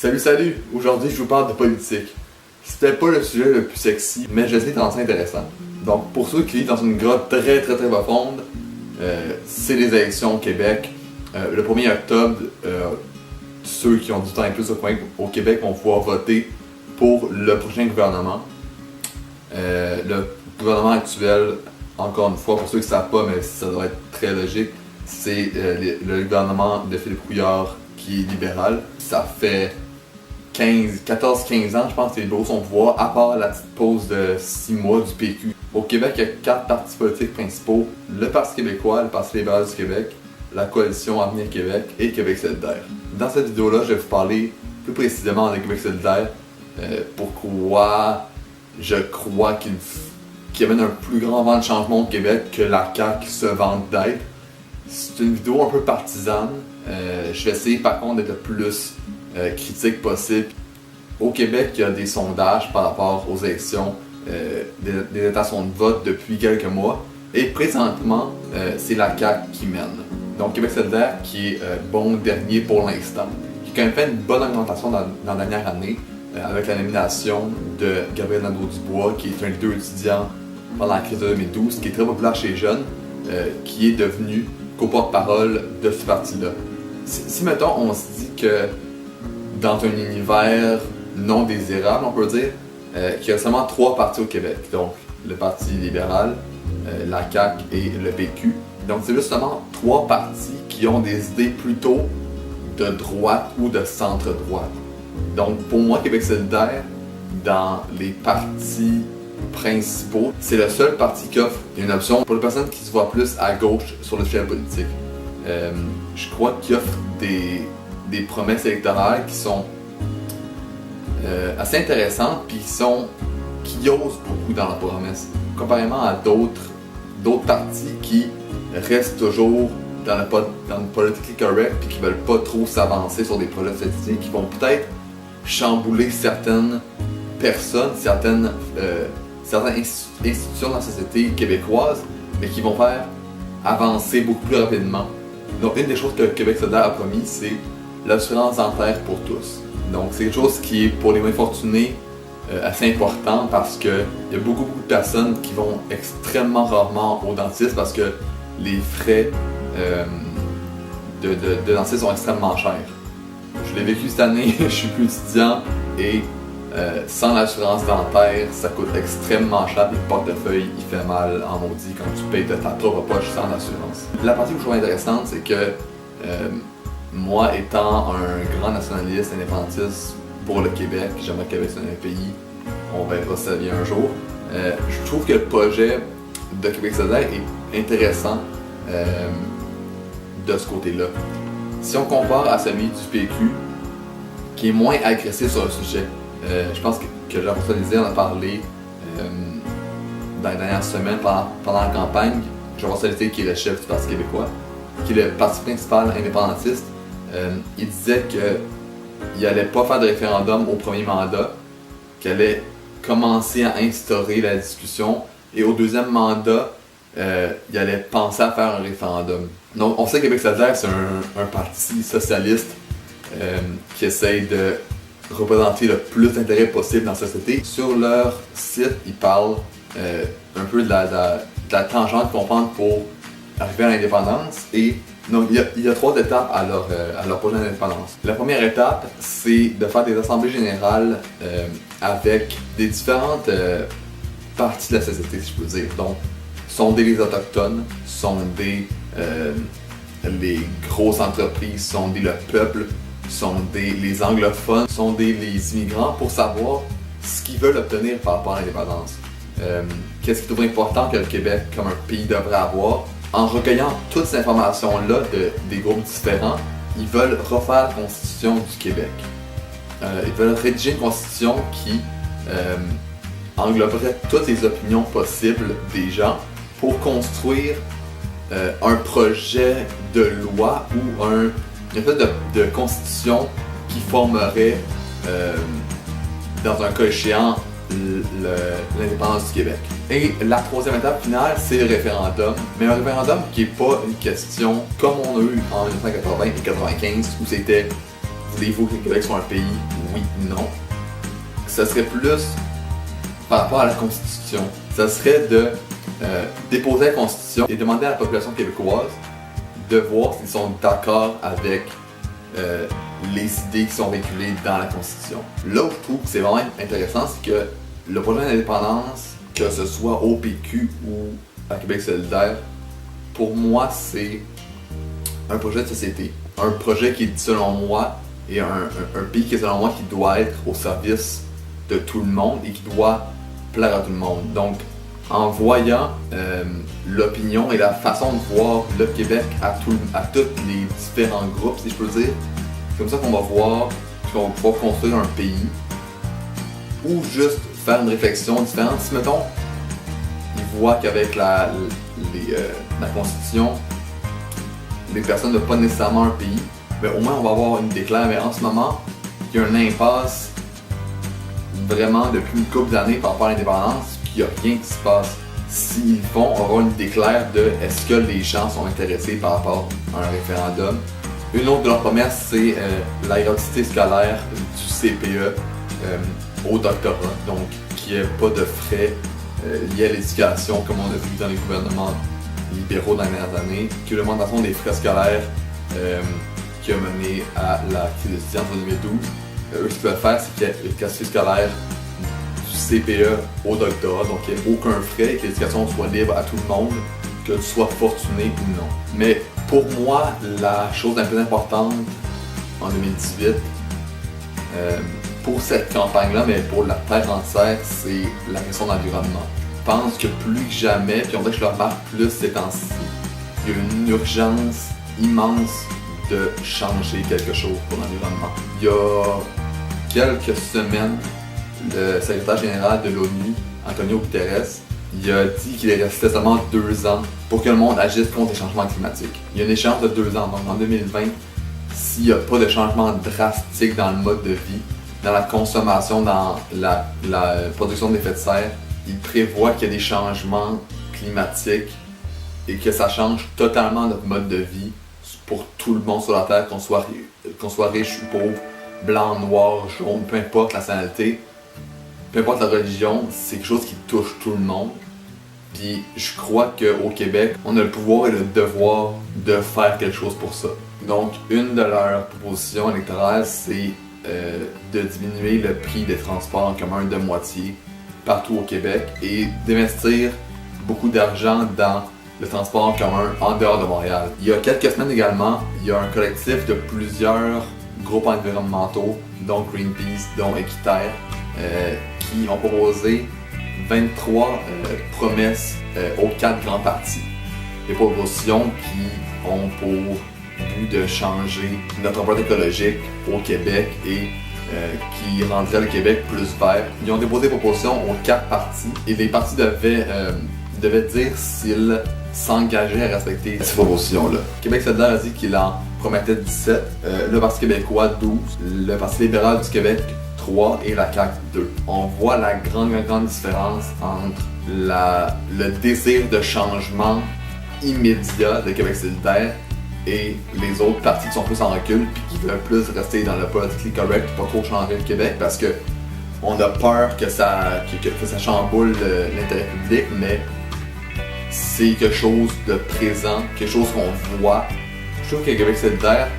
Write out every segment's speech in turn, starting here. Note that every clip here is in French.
Salut! Aujourd'hui, je vous parle de politique. C'était pas le sujet le plus sexy, mais je sais que c'est intéressant. Donc, pour ceux qui vivent dans une grotte très profonde, c'est les élections au Québec. Le 1er octobre, ceux qui ont du temps et plus au Québec vont pouvoir voter pour le prochain gouvernement. Le gouvernement actuel, encore une fois, pour ceux qui ne savent pas, mais ça doit être très logique, c'est le gouvernement de Philippe Couillard qui est libéral. Ça fait 14-15 ans, je pense, que les libéraux sont au pouvoir, à part la petite pause de 6 mois du PQ. Au Québec, il y a 4 partis politiques principaux: le Parti québécois, le Parti libéral du Québec, la Coalition Avenir Québec et Québec solidaire. Dans cette vidéo-là, je vais vous parler plus précisément de Québec solidaire, pourquoi je crois qu'il amène un plus grand vent de changement au Québec que la CAQ se vante d'être. C'est une vidéo un peu partisane. Je vais essayer par contre d'être le plus critique possible. Au Québec, il y a des sondages par rapport aux élections, des intentions de vote depuis quelques mois. Et présentement, c'est la CAQ qui mène. Donc Québec solidaire qui est bon dernier pour l'instant, qui a quand même fait une bonne augmentation dans la dernière année, avec la nomination de Gabriel Nadeau-Dubois, qui est un leader étudiant pendant la crise de 2012, qui est très populaire chez les jeunes, qui est devenu co-porte-parole de ce parti-là. Si mettons, on se dit que dans un univers non désirable, on peut dire, qu'il y a seulement 3 partis au Québec, donc le Parti libéral, la CAQ et le PQ. Donc c'est justement 3 partis qui ont des idées plutôt de droite ou de centre-droite. Donc pour moi, Québec solidaire, dans les partis principaux, c'est le seul parti qui offre une option pour les personnes qui se voient plus à gauche sur le sujet politique. Je crois qu'il offre des promesses électorales qui sont assez intéressantes puis qui osent beaucoup dans leurs promesses, comparément à d'autres partis qui restent toujours dans le politically correct puis qui veulent pas trop s'avancer sur des projets statistiques, qui vont peut-être chambouler certaines personnes, certaines institutions de la société québécoise, mais qui vont faire avancer beaucoup plus rapidement. Donc une des choses que Québec solidaire a promis, c'est l'assurance dentaire pour tous. Donc c'est quelque chose qui est pour les moins fortunés assez important, parce qu'il y a beaucoup de personnes qui vont extrêmement rarement au dentiste parce que les frais de dentiste sont extrêmement chers. Je l'ai vécu cette année, je suis plus étudiant et sans l'assurance dentaire, ça coûte extrêmement cher et le portefeuille il fait mal en maudit quand tu payes de ta propre poche sans l'assurance. La partie que je trouve intéressante, c'est que moi, étant un grand nationaliste indépendantiste pour le Québec, j'aimerais que le Québec soit un pays, on verra si ça vient un jour. Je trouve que le projet de Québec solidaire est intéressant de ce côté-là. Si on compare à celui du PQ, qui est moins agressif sur le sujet, je pense que Jean-François Lisée en a parlé dans les dernières semaines pendant la campagne. Jean-François Lisée, qui est le chef du Parti québécois, qui est le parti principal indépendantiste, il disait qu'il n'allait pas faire de référendum au premier mandat, qu'il allait commencer à instaurer la discussion, et au deuxième mandat, il allait penser à faire un référendum. Donc on sait que Québec solidaire, c'est un parti socialiste qui essaye de représenter le plus d'intérêt possible dans la société. Sur leur site, ils parlent un peu de la tangente qu'ils vont prendre pour arriver à l'indépendance. Et donc, il y a 3 étapes à leur projet d'indépendance. La première étape, c'est de faire des assemblées générales avec des différentes parties de la société, si je peux dire. Donc, sonder les autochtones, sonder les grosses entreprises, sonder le peuple, sonder les anglophones, sonder les immigrants pour savoir ce qu'ils veulent obtenir par rapport à l'indépendance. Qu'est-ce qu'ils trouvent important que le Québec, comme un pays, devrait avoir. En recueillant toutes ces informations-là des groupes différents, ils veulent refaire la Constitution du Québec. Ils veulent rédiger une Constitution qui engloberait toutes les opinions possibles des gens pour construire un projet de loi ou une espèce de constitution qui formerait, dans un cas échéant, l'indépendance du Québec. Et la troisième étape finale, c'est le référendum. Mais un référendum qui n'est pas une question comme on a eu en 1980 et 1995, où c'était voulez-vous que le Québec soit un pays? Oui, non. Ça serait plus par rapport à la Constitution. Ça serait de déposer la Constitution et demander à la population québécoise de voir s'ils sont d'accord avec les idées qui sont véhiculées dans la Constitution. Là où je trouve que c'est vraiment intéressant, c'est que le projet d'indépendance, que ce soit au PQ ou à Québec solidaire, pour moi, c'est un projet de société. Un projet qui, selon moi, est un pays qui, selon moi, qui doit être au service de tout le monde et qui doit plaire à tout le monde. Donc, en voyant l'opinion et la façon de voir le Québec à tous les différents groupes, si je peux dire, c'est comme ça qu'on va voir qu'on va pouvoir construire un pays ou juste faire une réflexion différente. Si, mettons, ils voient qu'avec la Constitution, les personnes ne veulent pas nécessairement un pays, mais au moins on va avoir une déclaration. Mais en ce moment, il y a une impasse vraiment depuis une couple d'années par rapport à l'indépendance, puis il n'y a rien qui se passe. S'ils le font, on va avoir une déclaration de est-ce que les gens sont intéressés par rapport à un référendum. Une autre de leurs promesses, c'est la gratuité scolaire du CPE au doctorat, donc qu'il n'y ait pas de frais liés à l'éducation comme on a vu dans les gouvernements libéraux dans les dernières années, que l'augmentation des frais scolaires qui a mené à la crise étudiante en 2012. Eux, ce qu'ils veulent faire, c'est qu'il y ait une gratuité scolaire du CPE au doctorat, donc il n'y ait aucun frais et que l'éducation soit libre à tout le monde, que tu sois fortuné ou non. Mais pour moi, la chose la plus importante en 2018, pour cette campagne-là, mais pour la terre entière, c'est la question de l'environnement. Je pense que plus que jamais, puis on dirait que je le remarque plus ces temps-ci, il y a une urgence immense de changer quelque chose pour l'environnement. Il y a quelques semaines, le secrétaire général de l'ONU, Antonio Guterres, il a dit qu'il restait seulement 2 ans pour que le monde agisse contre les changements climatiques. Il y a une échéance de 2 ans, donc en 2020, s'il n'y a pas de changement drastique dans le mode de vie, dans la consommation, dans la production d'effets de serre, il prévoit qu'il y a des changements climatiques et que ça change totalement notre mode de vie pour tout le monde sur la Terre, qu'on soit riche ou pauvre, blanc, noir, jaune, peu importe la nationalité, peu importe la religion, c'est quelque chose qui touche tout le monde. Puis je crois qu'au Québec, on a le pouvoir et le devoir de faire quelque chose pour ça. Donc une de leurs propositions électorales, c'est de diminuer le prix des transports en commun de moitié partout au Québec et d'investir beaucoup d'argent dans le transport en commun en dehors de Montréal. Il y a quelques semaines également, il y a un collectif de plusieurs groupes environnementaux, dont Greenpeace, dont Équiterre, qui ont proposé 23 promesses aux 4 grands partis. Des propositions qui ont pour but de changer notre empreinte écologique au Québec et qui rendrait le Québec plus vert. Ils ont déposé des propositions aux 4 partis et les partis devaient dire s'ils s'engageaient à respecter ces propositions-là. Québec solidaire a dit qu'il en promettait 17, le Parti québécois 12, le Parti libéral du Québec 3 et la CAQ 2. On voit la grande différence entre le désir de changement immédiat de Québec solidaire et les autres partis qui sont plus en recul puis qui veulent plus rester dans le politically correct et pas trop changer le Québec parce que on a peur que ça chamboule l'intérêt public, mais c'est quelque chose de présent, quelque chose qu'on voit. Je trouve que Québec solidaire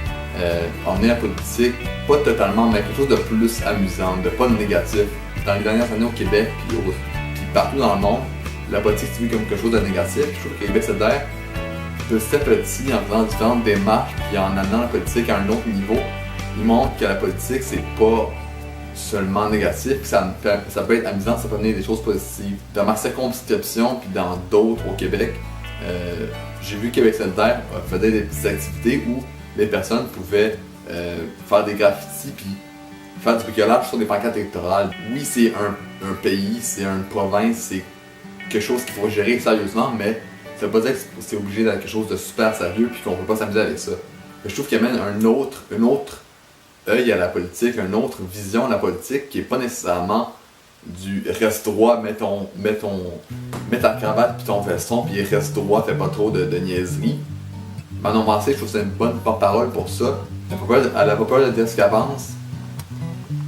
emmener la politique, pas totalement, mais quelque chose de plus amusant, de pas de négatif. Dans les dernières années au Québec, puis partout dans le monde, la politique est vue comme quelque chose de négatif. Je trouve que Québec solidaire, petit à petit, en faisant différentes démarches, puis en amenant la politique à un autre niveau, il montre que la politique, c'est pas seulement négatif, puis ça peut être amusant, ça peut amener des choses positives. Dans ma circonscription, puis dans d'autres au Québec, j'ai vu Québec solidaire faisait des petites activités où les personnes pouvaient faire des graffitis puis faire du bricolage sur des pancartes électorales. Oui, c'est un pays, c'est une province, c'est quelque chose qu'il faut gérer sérieusement, mais ça veut pas dire que c'est obligé d'être quelque chose de super sérieux puis qu'on peut pas s'amuser avec ça. Je trouve qu'il amène un autre œil à la politique, une autre vision à la politique qui est pas nécessairement du reste droit, mets ta cravate puis ton veston puis reste droit, fais pas trop de niaiseries. Manon Massé, je trouve que c'est une bonne porte-parole pour ça. Elle n'a pas peur de dire ce qu'elle pense,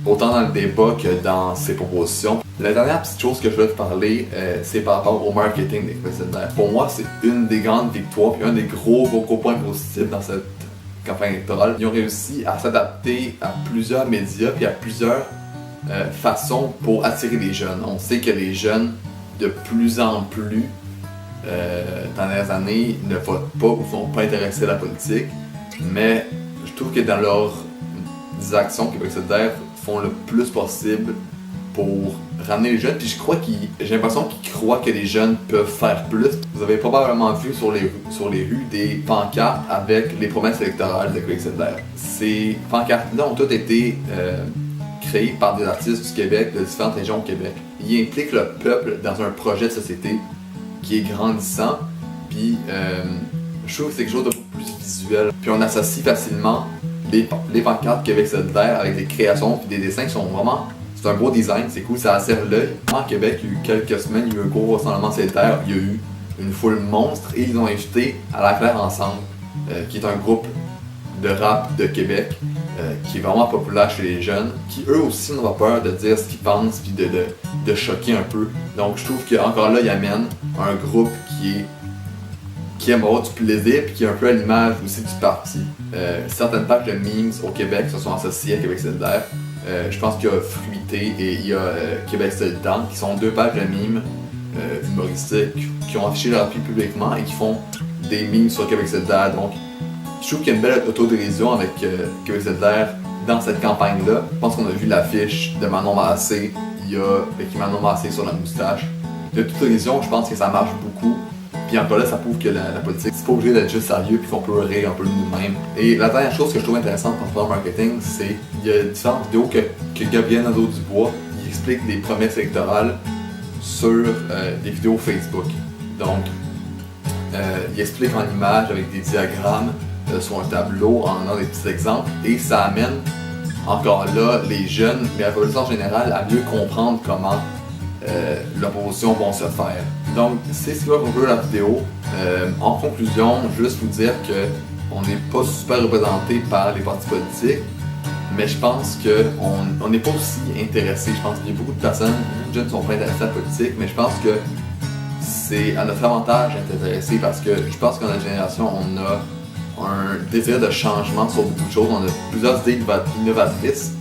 autant dans le débat que dans ses propositions. La dernière petite chose que je voulais te parler, c'est par rapport au marketing des Québec. Pour moi, c'est une des grandes victoires, puis un des gros points positifs dans cette campagne électorale. Ils ont réussi à s'adapter à plusieurs médias, puis à plusieurs façons pour attirer les jeunes. On sait que les jeunes, de plus en plus, dans les années, ne votent pas ou ne sont pas intéressés à la politique, mais je trouve que dans leurs actions, Québec solidaire font le plus possible pour ramener les jeunes. Puis j'ai l'impression qu'ils croient que les jeunes peuvent faire plus. Vous avez probablement vu sur les rues des pancartes avec les promesses électorales de Québec solidaire. Ces pancartes-là ont toutes été créées par des artistes du Québec, de différentes régions au Québec. Ils impliquent le peuple dans un projet de société qui est grandissant. Puis je trouve que c'est quelque chose de beaucoup plus visuel. Puis on associe facilement les pancartes Québec solidaire avec des créations et des dessins qui sont vraiment... C'est un beau design, c'est cool, ça attire l'œil. En Québec, il y a eu quelques semaines, il y a eu un gros rassemblement sanitaire, il y a eu une foule monstre et ils ont invité à la Claire Ensemble, qui est un groupe de rap de Québec, qui est vraiment populaire chez les jeunes, qui eux aussi n'ont pas peur de dire ce qu'ils pensent puis de choquer un peu. Donc je trouve qu'encore là, ils amènent un groupe qui aime avoir du plaisir puis qui est un peu à l'image aussi du parti. Certaines pages de memes au Québec se sont associées à Québec solidaire. Je pense qu'il y a Fruité et il y a Québec solidaire qui sont deux pages de memes humoristiques qui ont affiché leur appui publiquement et qui font des memes sur Québec solidaire. Donc je trouve qu'il y a une belle autodérision avec Québec solidaire dans cette campagne-là. Je pense qu'on a vu l'affiche de Manon Massé, il y a avec Manon Massé sur la moustache. L'autodérision, je pense que ça marche beaucoup. Puis encore là, ça prouve que la politique, c'est pas obligé d'être juste sérieux puis qu'on peut rire un peu de nous-mêmes. Et la dernière chose que je trouve intéressante en faisant marketing, c'est qu'il y a différentes vidéos que Gabriel Nadeau-Dubois, il explique des promesses électorales sur des vidéos Facebook. Donc, il explique en images avec des diagrammes sur un tableau en donnant des petits exemples et ça amène encore là les jeunes, mais la population en général, à mieux comprendre comment l'opposition va se faire. Donc, c'est ce qu'on veut la vidéo. En conclusion, juste vous dire qu'on n'est pas super représenté par les partis politiques, mais je pense qu'on n'est pas aussi intéressé. Je pense qu'il y a beaucoup de personnes, beaucoup de jeunes ne sont pas intéressés à la politique, mais je pense que c'est à notre avantage d'être intéressé parce que je pense que dans notre génération, on a un désir de changement sur beaucoup de choses. On a plusieurs idées innovatrices,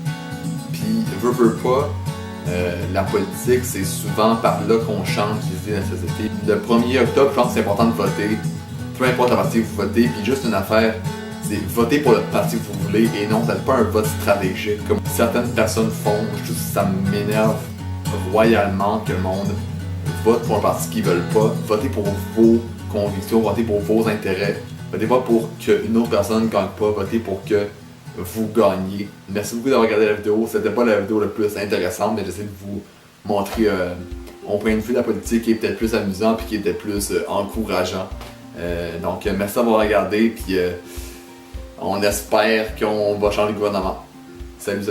puis veut pas. La politique, c'est souvent par là qu'on change les idées de la société. Le 1er octobre, je pense que c'est important de voter. Peu importe le parti que vous votez, puis juste une affaire, c'est voter pour le parti que vous voulez et non, c'est pas un vote stratégique comme certaines personnes font. Ça m'énerve royalement que le monde vote pour un parti qu'ils veulent pas. Votez pour vos convictions, votez pour vos intérêts. Votez pas pour qu'une autre personne ne gagne pas, votez pour que vous gagnez. Merci beaucoup d'avoir regardé la vidéo. C'était pas la vidéo la plus intéressante, mais j'essaie de vous montrer mon point de vue de la politique qui est peut-être plus amusant puis qui est peut-être plus encourageant. Donc merci d'avoir regardé puis on espère qu'on va changer le gouvernement. Salut.